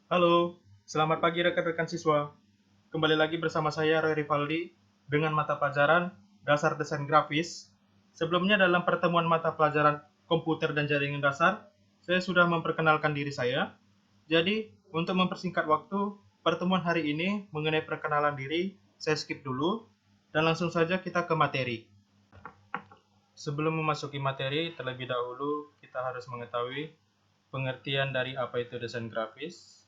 Halo, selamat pagi rekan-rekan siswa. Kembali lagi bersama saya Roy Rivaldi dengan mata pelajaran Dasar Desain Grafis. Sebelumnya dalam pertemuan mata pelajaran Komputer dan Jaringan Dasar, saya sudah memperkenalkan diri saya. Jadi, untuk mempersingkat waktu, pertemuan hari ini mengenai perkenalan diri, saya skip dulu dan langsung saja kita ke materi. Sebelum memasuki materi, terlebih dahulu kita harus mengetahui pengertian dari apa itu desain grafis.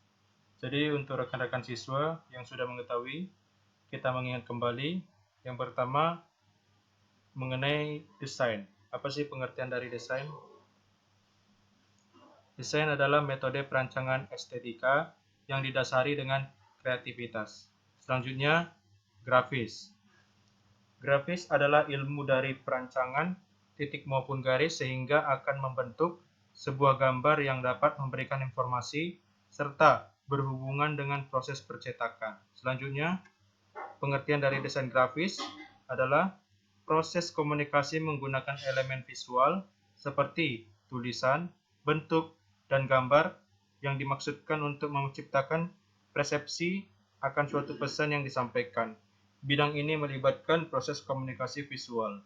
Jadi untuk rekan-rekan siswa yang sudah mengetahui, kita mengingat kembali. Yang pertama, mengenai desain. Apa sih pengertian dari desain? Desain adalah metode perancangan estetika yang didasari dengan kreativitas. Selanjutnya, grafis. Grafis adalah ilmu dari perancangan titik maupun garis sehingga akan membentuk sebuah gambar yang dapat memberikan informasi serta berhubungan dengan proses percetakan. Selanjutnya, pengertian dari desain grafis adalah proses komunikasi menggunakan elemen visual seperti tulisan, bentuk, dan gambar yang dimaksudkan untuk menciptakan persepsi akan suatu pesan yang disampaikan. Bidang ini melibatkan proses komunikasi visual.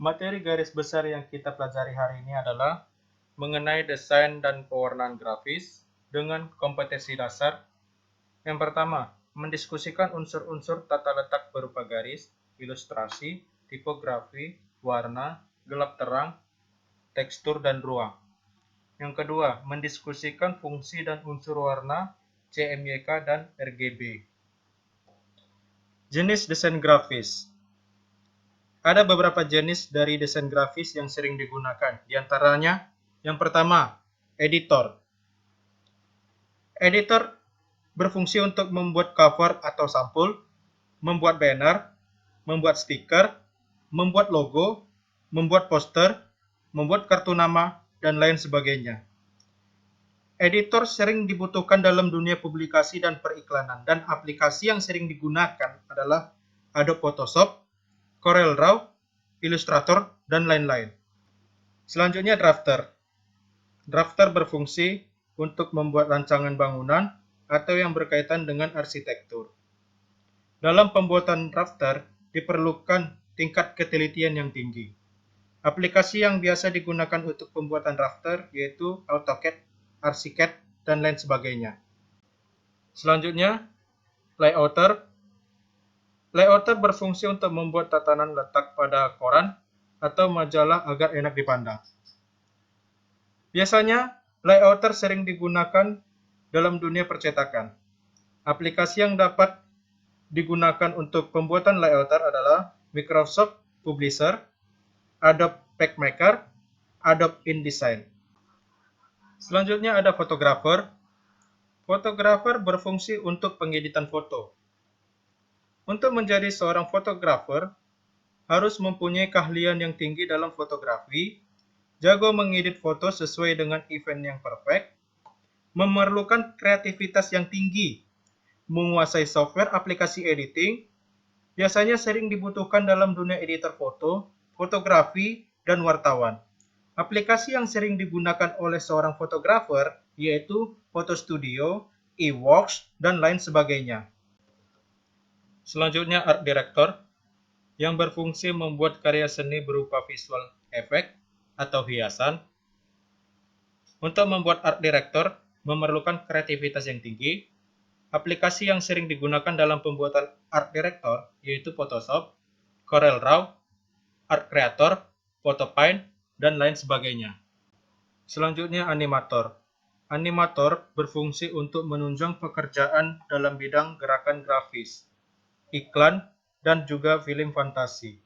Materi garis besar yang kita pelajari hari ini adalah mengenai desain dan pewarnaan grafis dengan kompetensi dasar. Yang pertama, mendiskusikan unsur-unsur tata letak berupa garis, ilustrasi, tipografi, warna, gelap terang, tekstur, dan ruang. Yang kedua, mendiskusikan fungsi dan unsur warna, CMYK, dan RGB. Jenis desain grafis. Ada beberapa jenis dari desain grafis yang sering digunakan. Di antaranya, yang pertama, editor. Editor berfungsi untuk membuat cover atau sampul, membuat banner, membuat stiker, membuat logo, membuat poster, membuat kartu nama, dan lain sebagainya. Editor sering dibutuhkan dalam dunia publikasi dan periklanan, dan aplikasi yang sering digunakan adalah Adobe Photoshop, CorelDRAW, Illustrator, dan lain-lain. Selanjutnya drafter. Drafter berfungsi untuk membuat rancangan bangunan atau yang berkaitan dengan arsitektur. Dalam pembuatan drafter diperlukan tingkat ketelitian yang tinggi. Aplikasi yang biasa digunakan untuk pembuatan drafter yaitu AutoCAD, Archicad, dan lain sebagainya. Selanjutnya, layouter. Layouter berfungsi untuk membuat tatanan letak pada koran atau majalah agar enak dipandang. Biasanya, layouter sering digunakan dalam dunia percetakan. Aplikasi yang dapat digunakan untuk pembuatan layouter adalah Microsoft Publisher, Adobe PageMaker, Adobe InDesign. Selanjutnya ada fotografer. Fotografer berfungsi untuk pengeditan foto. Untuk menjadi seorang fotografer, harus mempunyai keahlian yang tinggi dalam fotografi, jago mengedit foto sesuai dengan event yang perfect, memerlukan kreativitas yang tinggi, menguasai software aplikasi editing, biasanya sering dibutuhkan dalam dunia editor foto, fotografi, dan wartawan. Aplikasi yang sering digunakan oleh seorang fotografer yaitu Photo Studio, eWorks, dan lain sebagainya. Selanjutnya Art Director yang berfungsi membuat karya seni berupa visual efek atau hiasan. Untuk membuat Art Director memerlukan kreativitas yang tinggi. Aplikasi yang sering digunakan dalam pembuatan Art Director yaitu Photoshop, CorelDRAW, Art Creator, PhotoPaint, dan lain sebagainya. Selanjutnya animator. Animator berfungsi untuk menunjang pekerjaan dalam bidang gerakan grafis, iklan, dan juga film fantasi.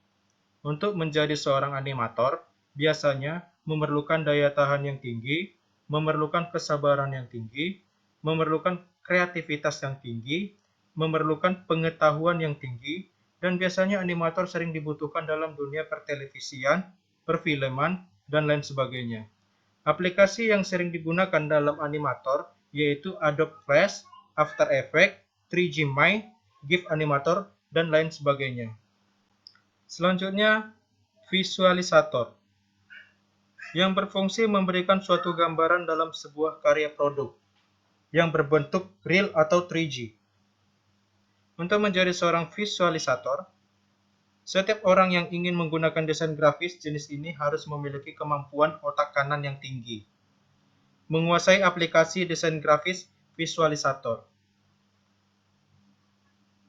Untuk menjadi seorang animator, biasanya memerlukan daya tahan yang tinggi, memerlukan kesabaran yang tinggi, memerlukan kreativitas yang tinggi, memerlukan pengetahuan yang tinggi, dan biasanya animator sering dibutuhkan dalam dunia pertelevisian, perfilman, dan lain sebagainya. Aplikasi yang sering digunakan dalam animator yaitu Adobe Flash, After Effects, 3G Max, GIF Animator, dan lain sebagainya. Selanjutnya, visualisator yang berfungsi memberikan suatu gambaran dalam sebuah karya produk. yang berbentuk real atau 3G. Untuk menjadi seorang visualisator, setiap orang yang ingin menggunakan desain grafis jenis ini harus memiliki kemampuan otak kanan yang tinggi, menguasai aplikasi desain grafis visualisator.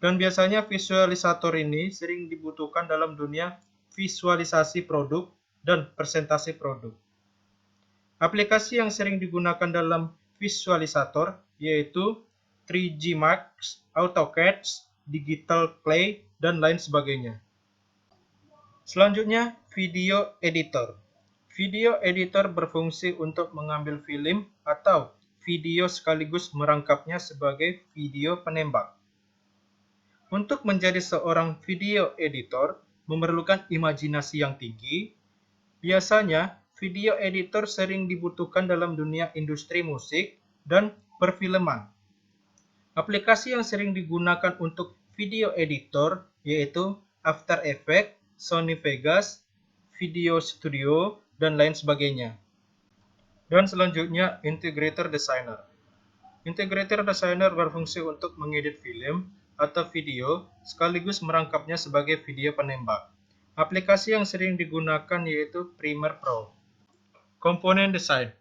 Dan biasanya visualisator ini sering dibutuhkan dalam dunia visualisasi produk dan presentasi produk. Aplikasi yang sering digunakan dalam visualisator yaitu 3G Max, AutoCAD, Digital Clay, dan lain sebagainya. Selanjutnya, video editor. Video editor berfungsi untuk mengambil film atau video sekaligus merangkapnya sebagai video penembak. Untuk menjadi seorang video editor memerlukan imajinasi yang tinggi. Biasanya, video editor sering dibutuhkan dalam dunia industri musik dan perfilman. Aplikasi yang sering digunakan untuk video editor yaitu After Effects, Sony Vegas, Video Studio, dan lain sebagainya. Dan selanjutnya, Integrator Designer. Integrator Designer berfungsi untuk mengedit film atau video sekaligus merangkapnya sebagai video penembak. Aplikasi yang sering digunakan yaitu Premiere Pro. Komponen desain.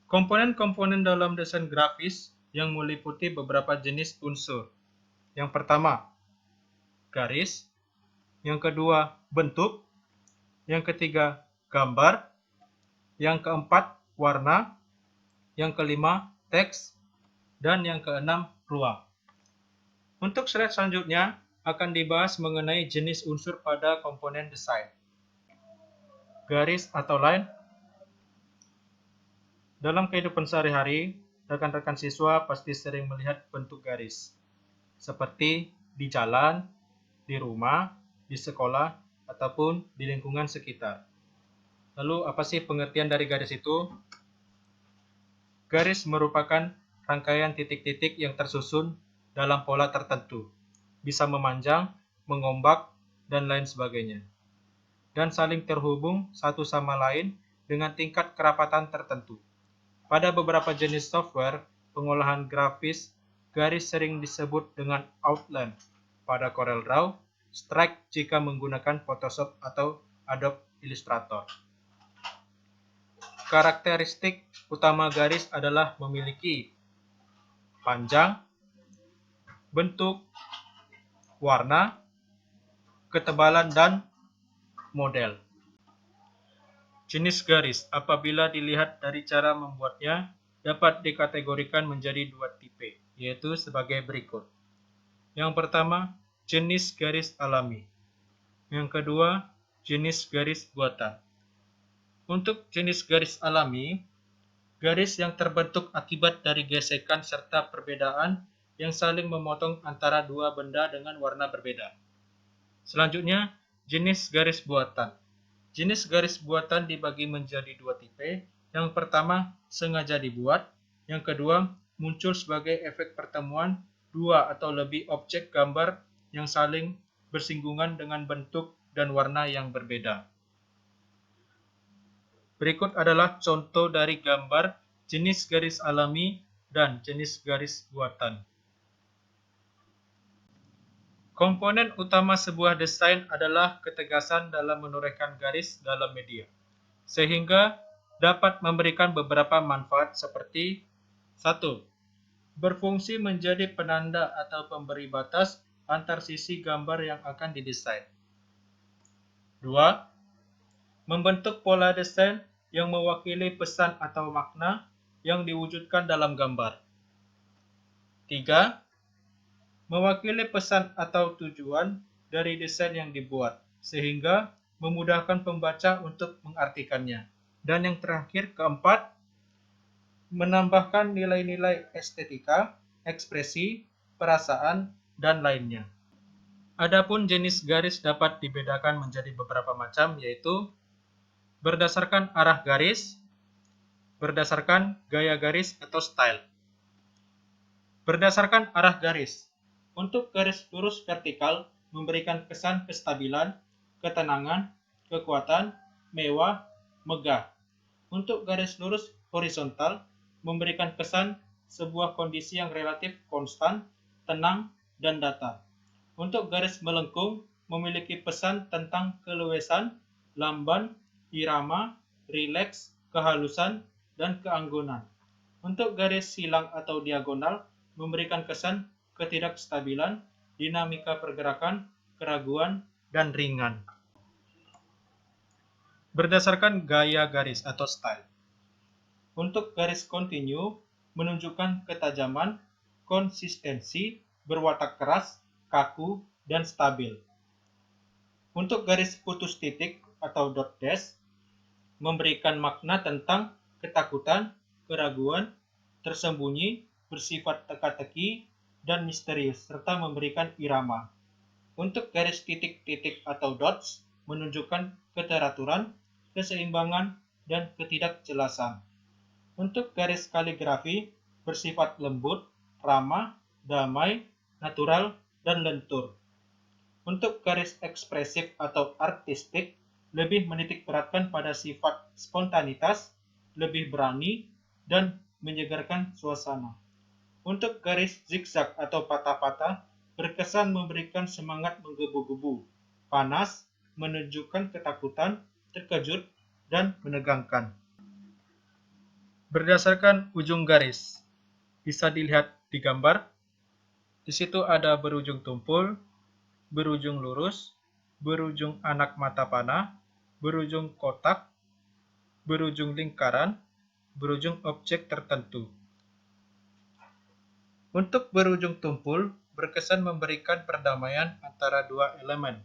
Komponen-komponen dalam desain grafis yang meliputi beberapa jenis unsur. Yang pertama, garis. Yang kedua, bentuk. Yang ketiga, gambar. Yang keempat, warna. Yang kelima, teks. Dan yang keenam, ruang. Untuk slide selanjutnya akan dibahas mengenai jenis unsur pada komponen desain. Garis atau line. Dalam kehidupan sehari-hari, rekan-rekan siswa pasti sering melihat bentuk garis, seperti di jalan, di rumah, di sekolah, ataupun di lingkungan sekitar. Lalu, apa sih pengertian dari garis itu? Garis merupakan rangkaian titik-titik yang tersusun dalam pola tertentu, bisa memanjang, mengombak, dan lain sebagainya, dan saling terhubung satu sama lain dengan tingkat kerapatan tertentu. Pada beberapa jenis software pengolahan grafis, garis sering disebut dengan outline pada CorelDRAW, strike jika menggunakan Photoshop atau Adobe Illustrator. Karakteristik utama garis adalah memiliki panjang, bentuk, warna, ketebalan, dan model. Jenis garis, apabila dilihat dari cara membuatnya, dapat dikategorikan menjadi dua tipe, yaitu sebagai berikut. Yang pertama, jenis garis alami. Yang kedua, jenis garis buatan. Untuk jenis garis alami, garis yang terbentuk akibat dari gesekan serta perbedaan yang saling memotong antara dua benda dengan warna berbeda. Selanjutnya, jenis garis buatan. Jenis garis buatan dibagi menjadi dua tipe. Yang pertama, sengaja dibuat. Yang kedua, muncul sebagai efek pertemuan dua atau lebih objek gambar yang saling bersinggungan dengan bentuk dan warna yang berbeda. Berikut adalah contoh dari gambar jenis garis alami dan jenis garis buatan. Komponen utama sebuah desain adalah ketegasan dalam menorehkan garis dalam media, sehingga dapat memberikan beberapa manfaat seperti 1. Berfungsi menjadi penanda atau pemberi batas antar sisi gambar yang akan didesain. 2. Membentuk pola desain yang mewakili pesan atau makna yang diwujudkan dalam gambar. 3. Mewakili pesan atau tujuan dari desain yang dibuat, sehingga memudahkan pembaca untuk mengartikannya. Dan yang terakhir, keempat, menambahkan nilai-nilai estetika, ekspresi, perasaan, dan lainnya. Adapun jenis garis dapat dibedakan menjadi beberapa macam, yaitu berdasarkan arah garis, berdasarkan gaya garis atau style. Berdasarkan arah garis. Untuk garis lurus vertikal memberikan kesan kestabilan, ketenangan, kekuatan, mewah, megah. Untuk garis lurus horizontal memberikan kesan sebuah kondisi yang relatif konstan, tenang, dan datar. Untuk garis melengkung memiliki pesan tentang keluasan, lamban, irama, rileks, kehalusan, dan keanggunan. Untuk garis silang atau diagonal memberikan kesan ketidakstabilan, dinamika pergerakan, keraguan, dan ringan. Berdasarkan gaya garis atau style. Untuk garis kontinu menunjukkan ketajaman, konsistensi, berwatak keras, kaku, dan stabil. Untuk garis putus titik atau dot dash memberikan makna tentang ketakutan, keraguan, tersembunyi, bersifat teka-teki, dan misterius, serta memberikan irama. Untuk garis titik-titik atau dots menunjukkan keteraturan, keseimbangan, dan ketidakjelasan. Untuk garis kaligrafi bersifat lembut, ramah, damai, natural, dan lentur. Untuk garis ekspresif atau artistik lebih menitikberatkan pada sifat spontanitas, lebih berani, dan menyegarkan suasana. Untuk garis zigzag atau patah-patah berkesan memberikan semangat menggebu-gebu, panas, menunjukkan ketakutan, terkejut, dan menegangkan. Berdasarkan ujung garis, bisa dilihat di gambar. Di situ ada berujung tumpul, berujung lurus, berujung anak mata panah, berujung kotak, berujung lingkaran, berujung objek tertentu. Untuk berujung tumpul, berkesan memberikan perdamaian antara dua elemen.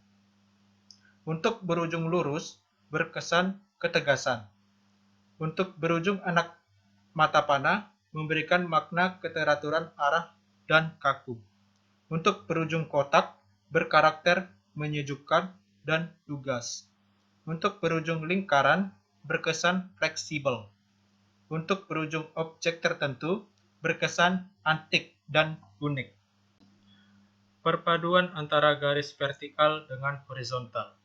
Untuk berujung lurus, berkesan ketegasan. Untuk berujung anak mata panah, memberikan makna keteraturan arah dan kaku. Untuk berujung kotak, berkarakter menyejukkan dan lugas. Untuk berujung lingkaran, berkesan fleksibel. Untuk berujung objek tertentu, berkesan antik dan unik. Perpaduan antara garis vertikal dengan horizontal.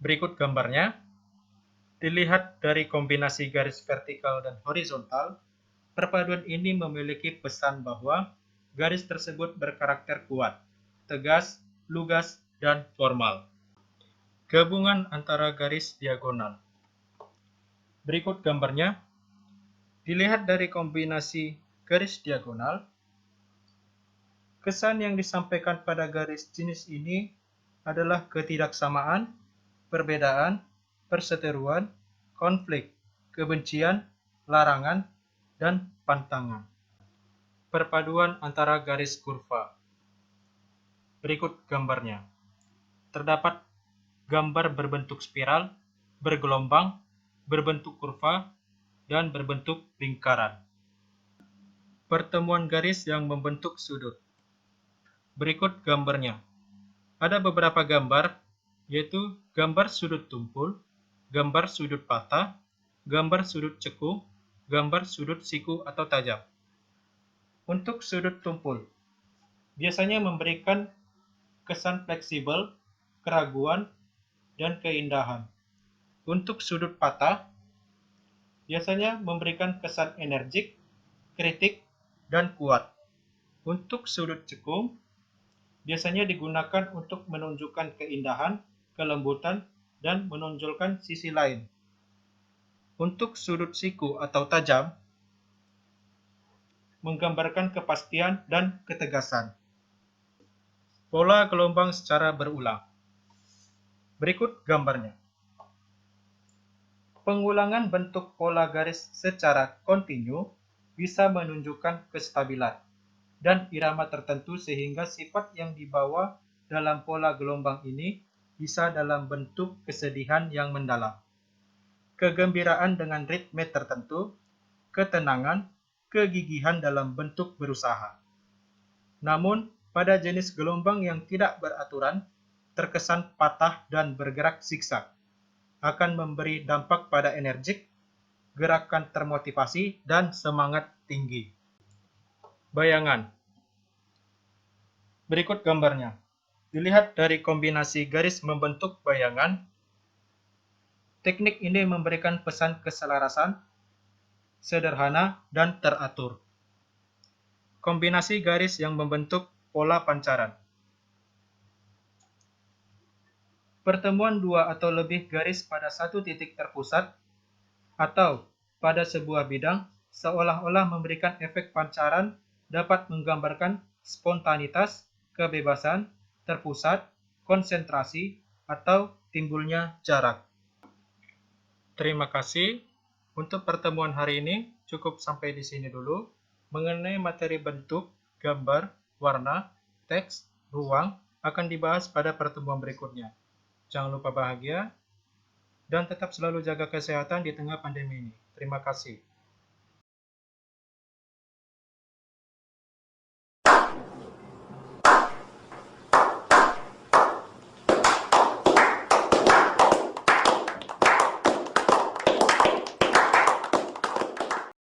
Berikut gambarnya. Dilihat dari kombinasi garis vertikal dan horizontal, perpaduan ini memiliki pesan bahwa garis tersebut berkarakter kuat, tegas, lugas, dan formal. Gabungan antara garis diagonal. Berikut gambarnya. Dilihat dari kombinasi garis diagonal, kesan yang disampaikan pada garis jenis ini adalah ketidaksamaan, perbedaan, perseteruan, konflik, kebencian, larangan, dan pantangan. Perpaduan antara garis kurva. Berikut gambarnya. Terdapat gambar berbentuk spiral, bergelombang, berbentuk kurva, dan berbentuk lingkaran. Pertemuan garis yang membentuk sudut. Berikut gambarnya. Ada beberapa gambar, yaitu gambar sudut tumpul, gambar sudut patah, gambar sudut ceku, gambar sudut siku atau tajam. Untuk sudut tumpul, biasanya memberikan kesan fleksibel, keraguan, dan keindahan. Untuk sudut patah, biasanya memberikan kesan energik, kritik, dan kuat. Untuk sudut cekung, biasanya digunakan untuk menunjukkan keindahan, kelembutan, dan menonjolkan sisi lain. Untuk sudut siku atau tajam, menggambarkan kepastian dan ketegasan. Pola gelombang secara berulang. Berikut gambarnya. Pengulangan bentuk pola garis secara kontinu bisa menunjukkan kestabilan dan irama tertentu sehingga sifat yang dibawa dalam pola gelombang ini bisa dalam bentuk kesedihan yang mendalam, kegembiraan dengan ritme tertentu, ketenangan, kegigihan dalam bentuk berusaha. Namun, pada jenis gelombang yang tidak beraturan, terkesan patah dan bergerak zigzag, akan memberi dampak pada energik, gerakan termotivasi, dan semangat tinggi. Bayangan. Berikut gambarnya. Dilihat dari kombinasi garis membentuk bayangan, teknik ini memberikan pesan keselarasan, sederhana, dan teratur. Kombinasi garis yang membentuk pola pancaran. Pertemuan dua atau lebih garis pada satu titik terpusat atau pada sebuah bidang seolah-olah memberikan efek pancaran dapat menggambarkan spontanitas, kebebasan, terpusat, konsentrasi, atau timbulnya jarak. Terima kasih. Untuk pertemuan hari ini cukup sampai di sini dulu. Mengenai materi bentuk, gambar, warna, teks, ruang akan dibahas pada pertemuan berikutnya. Jangan lupa bahagia dan tetap selalu jaga kesehatan di tengah pandemi ini. Terima kasih.